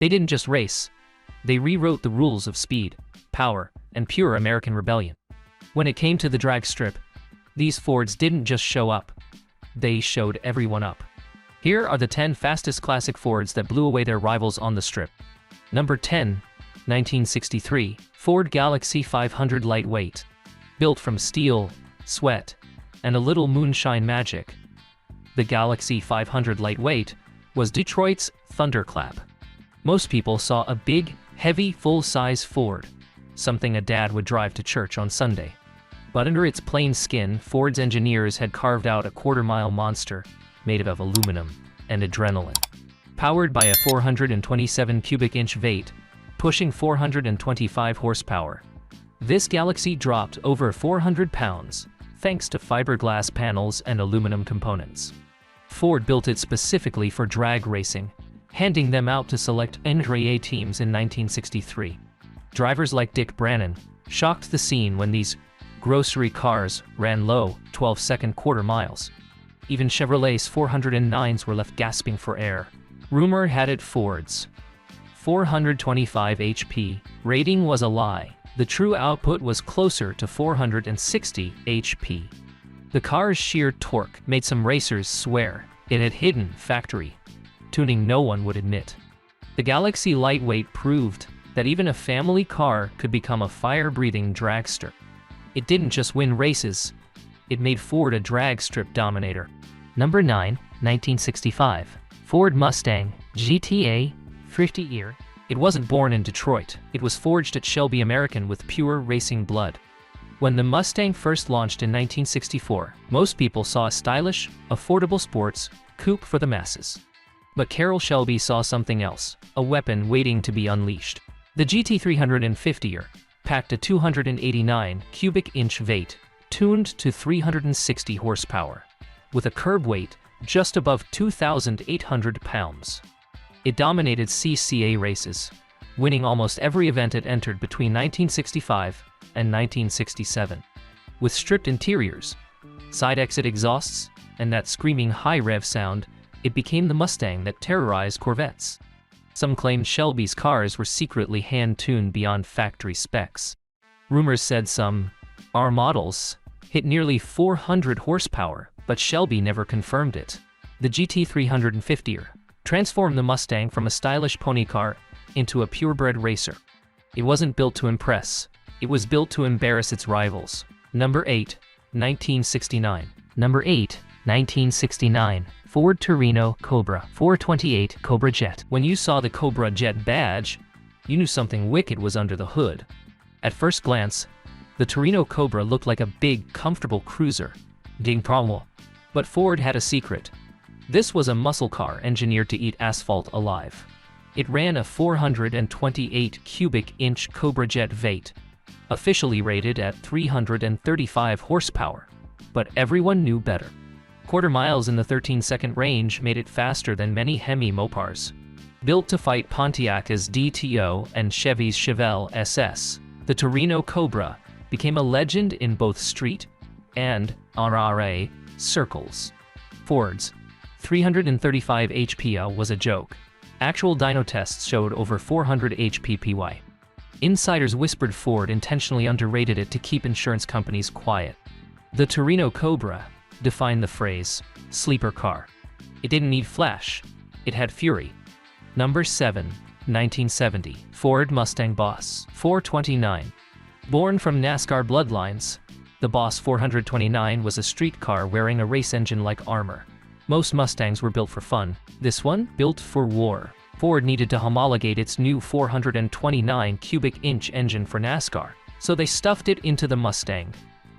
They didn't just race, they rewrote the rules of speed, power, and pure American rebellion. When it came to the drag strip, these Fords didn't just show up, they showed everyone up. Here are the 10 fastest classic Fords that blew away their rivals on the strip. Number 10, 1963, Ford Galaxie 500 Lightweight. Built from steel, sweat, and a little moonshine magic, the Galaxie 500 Lightweight was Detroit's thunderclap. Most people saw a big, heavy, full-size Ford, something a dad would drive to church on Sunday. But under its plain skin, Ford's engineers had carved out a quarter-mile monster made of aluminum and adrenaline. Powered by a 427 cubic inch V8, pushing 425 horsepower, this Galaxie dropped over 400 pounds, thanks to fiberglass panels and aluminum components. Ford built it specifically for drag racing, handing them out to select NRA teams in 1963. Drivers like Dick Brannon shocked the scene when these grocery cars ran low, 12-second quarter miles. Even Chevrolet's 409s were left gasping for air. Rumor had it Ford's 425 HP rating was a lie. The true output was closer to 460 HP. The car's sheer torque made some racers swear it had hidden factory tuning no one would admit. The Galaxie Lightweight proved that even a family car could become a fire-breathing dragster. It didn't just win races, it made Ford a drag strip dominator. Number 9, 1965, Ford Mustang GT350R. It wasn't born in Detroit, it was forged at Shelby American with pure racing blood. When the Mustang first launched in 1964, most people saw a stylish, affordable sports coupe for the masses. But Carroll Shelby saw something else, a weapon waiting to be unleashed. The GT350R packed a 289 cubic inch V8, tuned to 360 horsepower, with a curb weight just above 2,800 pounds. It dominated CCA races, winning almost every event it entered between 1965 and 1967. With stripped interiors, side-exit exhausts, and that screaming high-rev sound, it became the Mustang that terrorized Corvettes. Some claimed Shelby's cars were secretly hand-tuned beyond factory specs. Rumors said some R models hit nearly 400 horsepower, but Shelby never confirmed it. The GT350R transformed the Mustang from a stylish pony car into a purebred racer. It wasn't built to impress, it was built to embarrass its rivals. Number 8, 1969. Number 8, 1969. Ford Torino Cobra 428 Cobra Jet. When you saw the Cobra Jet badge, you knew something wicked was under the hood. At first glance, the Torino Cobra looked like a big, comfortable cruiser. Ding promo. But Ford had a secret. This was a muscle car engineered to eat asphalt alive. It ran a 428 cubic inch Cobra Jet V8, officially rated at 335 horsepower, but everyone knew better. Quarter miles in the 13-second range made it faster than many Hemi Mopars. Built to fight Pontiac's DTO and Chevy's Chevelle SS, the Torino Cobra became a legend in both street and RRA circles. Ford's 335 HP was a joke. Actual dyno tests showed over 400 HPPY. Insiders whispered Ford intentionally underrated it to keep insurance companies quiet. The Torino Cobra defined the phrase, sleeper car. It didn't need flash, it had fury. Number 7, 1970, Ford Mustang Boss 429. Born from NASCAR bloodlines, the Boss 429 was a street car wearing a race engine-like armor. Most Mustangs were built for fun. This one, built for war. Ford needed to homologate its new 429 cubic inch engine for NASCAR, so they stuffed it into the Mustang.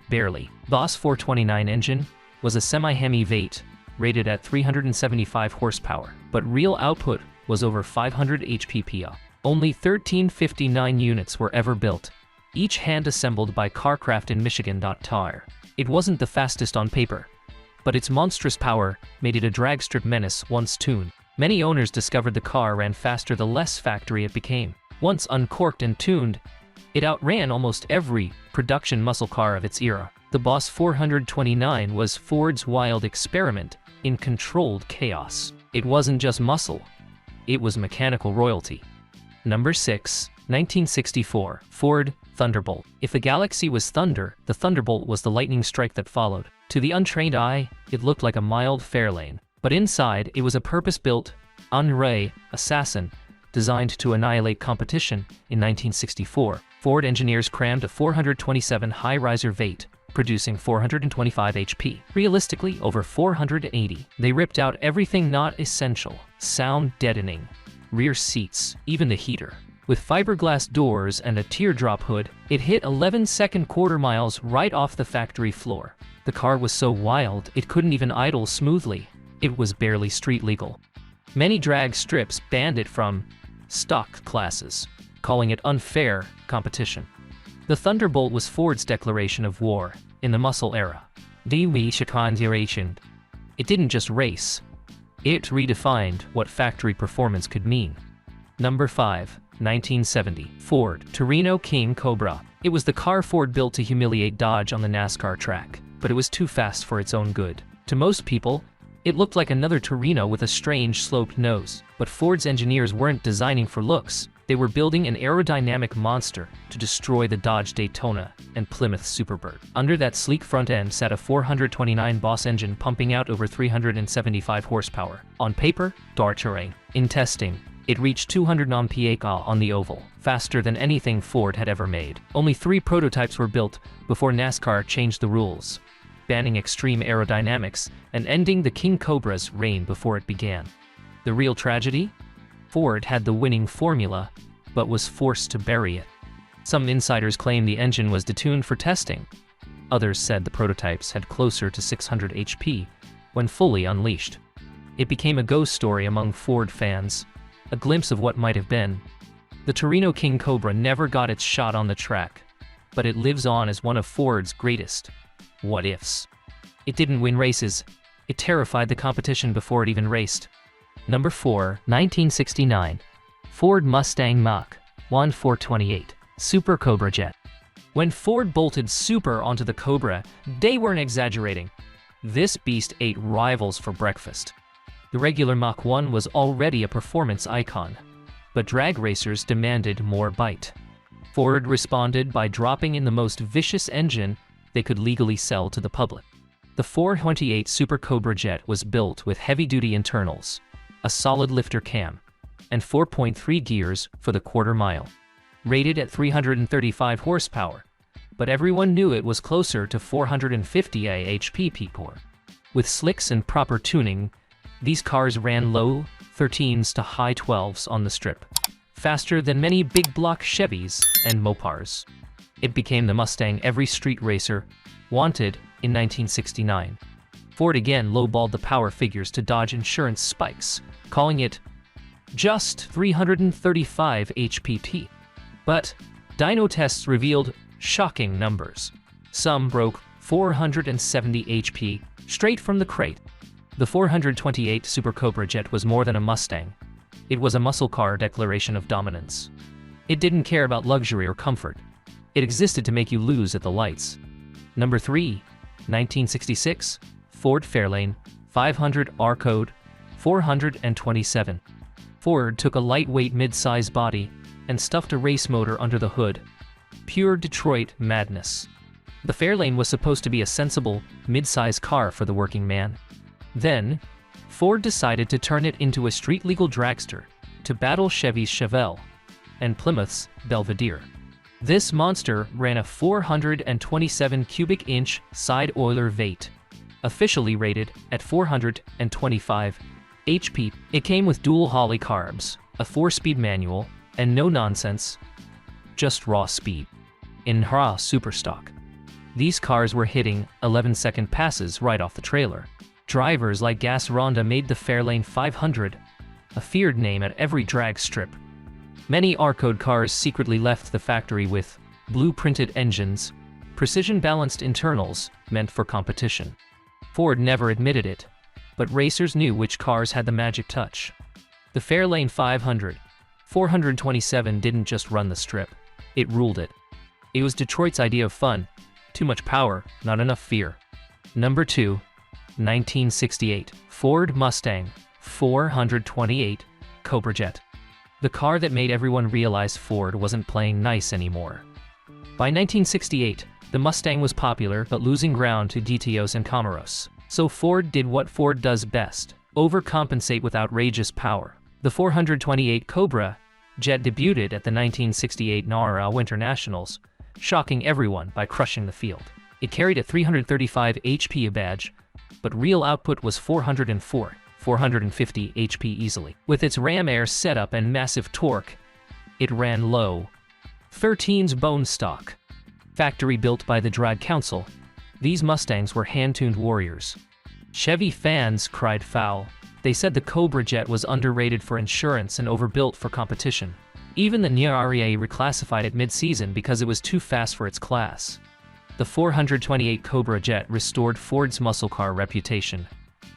Barely. Boss 429 engine was a semi-Hemi V8, rated at 375 horsepower, but real output was over 500 HPP. Only 1359 units were ever built, each hand-assembled by Carcraft in Michigan. Tar. It wasn't the fastest on paper, but its monstrous power made it a drag strip menace once tuned. Many owners discovered the car ran faster the less factory it became. Once uncorked and tuned, it outran almost every production muscle car of its era. The Boss 429 was Ford's wild experiment in controlled chaos. It wasn't just muscle, it was mechanical royalty. Number 6, 1964, Ford Thunderbolt. If the Galaxie was thunder, the Thunderbolt was the lightning strike that followed. To the untrained eye, it looked like a mild Fairlane, but inside it was a purpose-built, unray assassin designed to annihilate competition. In 1964, Ford engineers crammed a 427 high-riser Vate, producing 425 HP, realistically over 480. They ripped out everything not essential, sound deadening, rear seats, even the heater. With fiberglass doors and a teardrop hood, it hit 11-second quarter miles right off the factory floor. The car was so wild it couldn't even idle smoothly. It was barely street legal. Many drag strips banned it from stock classes, calling it unfair competition. The Thunderbolt was Ford's declaration of war in the muscle era. It didn't just race, it redefined what factory performance could mean. Number 5, 1970, Ford Torino Cobra. It was the car Ford built to humiliate Dodge on the NASCAR track, but it was too fast for its own good. To most people, it looked like another Torino with a strange sloped nose. But Ford's engineers weren't designing for looks. They were building an aerodynamic monster to destroy the Dodge Daytona and Plymouth Superbird. Under that sleek front end sat a 429 Boss engine pumping out over 375 horsepower. On paper, dark terrain. In testing, it reached 200 mph on the oval, faster than anything Ford had ever made. Only 3 prototypes were built before NASCAR changed the rules, banning extreme aerodynamics and ending the King Cobra's reign before it began. The real tragedy? Ford had the winning formula, but was forced to bury it. Some insiders claim the engine was detuned for testing. Others said the prototypes had closer to 600 HP when fully unleashed. It became a ghost story among Ford fans, a glimpse of what might have been. The Torino King Cobra never got its shot on the track, but it lives on as one of Ford's greatest what-ifs. It didn't win races, it terrified the competition before it even raced. Number 4, 1969, Ford Mustang Mach 1428, Super Cobra Jet. When Ford bolted Super onto the Cobra, they weren't exaggerating. This beast ate rivals for breakfast. The regular Mach 1 was already a performance icon, but drag racers demanded more bite. Ford responded by dropping in the most vicious engine they could legally sell to the public. The 428 Super Cobra Jet was built with heavy-duty internals, a solid lifter cam, and 4.3 gears for the quarter mile. Rated at 335 horsepower, but everyone knew it was closer to 450 HP peak power. With slicks and proper tuning, these cars ran low 13s to high 12s on the strip, faster than many big block Chevys and Mopars. It became the Mustang every street racer wanted in 1969. Ford again lowballed the power figures to dodge insurance spikes, calling it just 335 HPT. But dyno tests revealed shocking numbers. Some broke 470 HP straight from the crate. The 428 Super Cobra Jet was more than a Mustang. It was a muscle car declaration of dominance. It didn't care about luxury or comfort. It existed to make you lose at the lights. Number 3, 1966, Ford Fairlane 500 R code 427. Ford took a lightweight mid-size body and stuffed a race motor under the hood. Pure Detroit madness. The Fairlane was supposed to be a sensible, mid-size car for the working man. Then, Ford decided to turn it into a street-legal dragster to battle Chevy's Chevelle and Plymouth's Belvedere. This monster ran a 427 cubic inch side-oiler Vate, officially rated at 425 HP. It came with dual Holley carbs, a 4-speed manual, and no nonsense, just raw speed. In raw superstock. These cars were hitting 11-second passes right off the trailer. Drivers like Gas Ronda made the Fairlane 500 a feared name at every drag strip. Many R-code cars secretly left the factory with blue-printed engines, precision-balanced internals meant for competition. Ford never admitted it, but racers knew which cars had the magic touch. The Fairlane 500, 427 didn't just run the strip, it ruled it. It was Detroit's idea of fun, too much power, not enough fear. Number 2, 1968, Ford Mustang 428 Cobra Jet. The car that made everyone realize Ford wasn't playing nice anymore. By 1968, the Mustang was popular but losing ground to GTOs and Camaros. So Ford did what Ford does best: overcompensate with outrageous power. The 428 Cobra Jet debuted at the 1968 NARA Winter Nationals, shocking everyone by crushing the field. It carried a 335 HP badge, but real output was 450 HP easily. With its ram air setup and massive torque, it ran low. 13's bone stock. Factory built by the Drag Council, these Mustangs were hand-tuned warriors. Chevy fans cried foul. They said the Cobra Jet was underrated for insurance and overbuilt for competition. Even the NARA reclassified it mid-season because it was too fast for its class. The 428 Cobra Jet restored Ford's muscle car reputation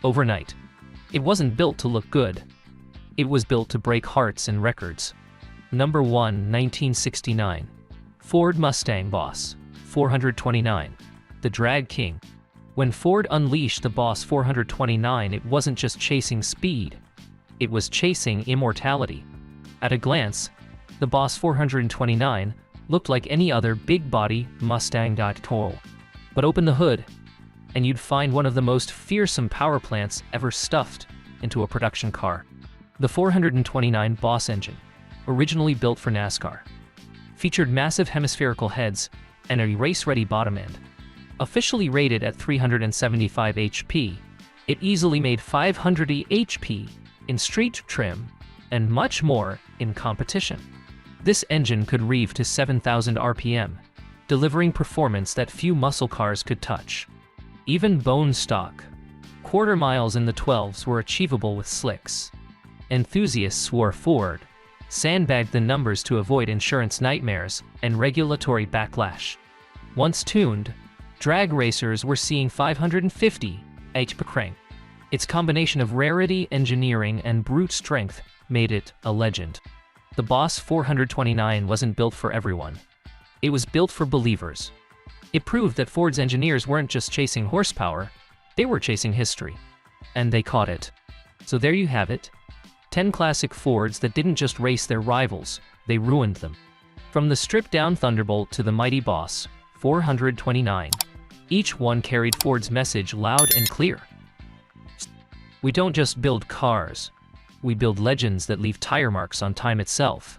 overnight. It wasn't built to look good. It was built to break hearts and records. Number 1, 1969. Ford Mustang Boss 429. The Drag King. When Ford unleashed the Boss 429, it wasn't just chasing speed. It was chasing immortality. At a glance, the Boss 429 looked like any other big-body Mustang. But open the hood, and you'd find one of the most fearsome power plants ever stuffed into a production car. The 429 Boss engine, originally built for NASCAR, featured massive hemispherical heads and a race-ready bottom end. Officially rated at 375 HP, it easily made 500 HP in street trim and much more in competition. This engine could rev to 7,000 RPM, delivering performance that few muscle cars could touch. Even bone stock quarter miles in the 12s were achievable with slicks. Enthusiasts swore Ford sandbagged the numbers to avoid insurance nightmares and regulatory backlash. Once tuned, drag racers were seeing 550 HP per crank. Its combination of rarity, engineering, and brute strength made it a legend. The Boss 429 wasn't built for everyone. It was built for believers. It proved that Ford's engineers weren't just chasing horsepower, they were chasing history. And they caught it. So there you have it. 10 classic Fords that didn't just race their rivals, they ruined them. From the stripped-down Thunderbolt to the mighty Boss 429, each one carried Ford's message loud and clear. We don't just build cars, we build legends that leave tire marks on time itself.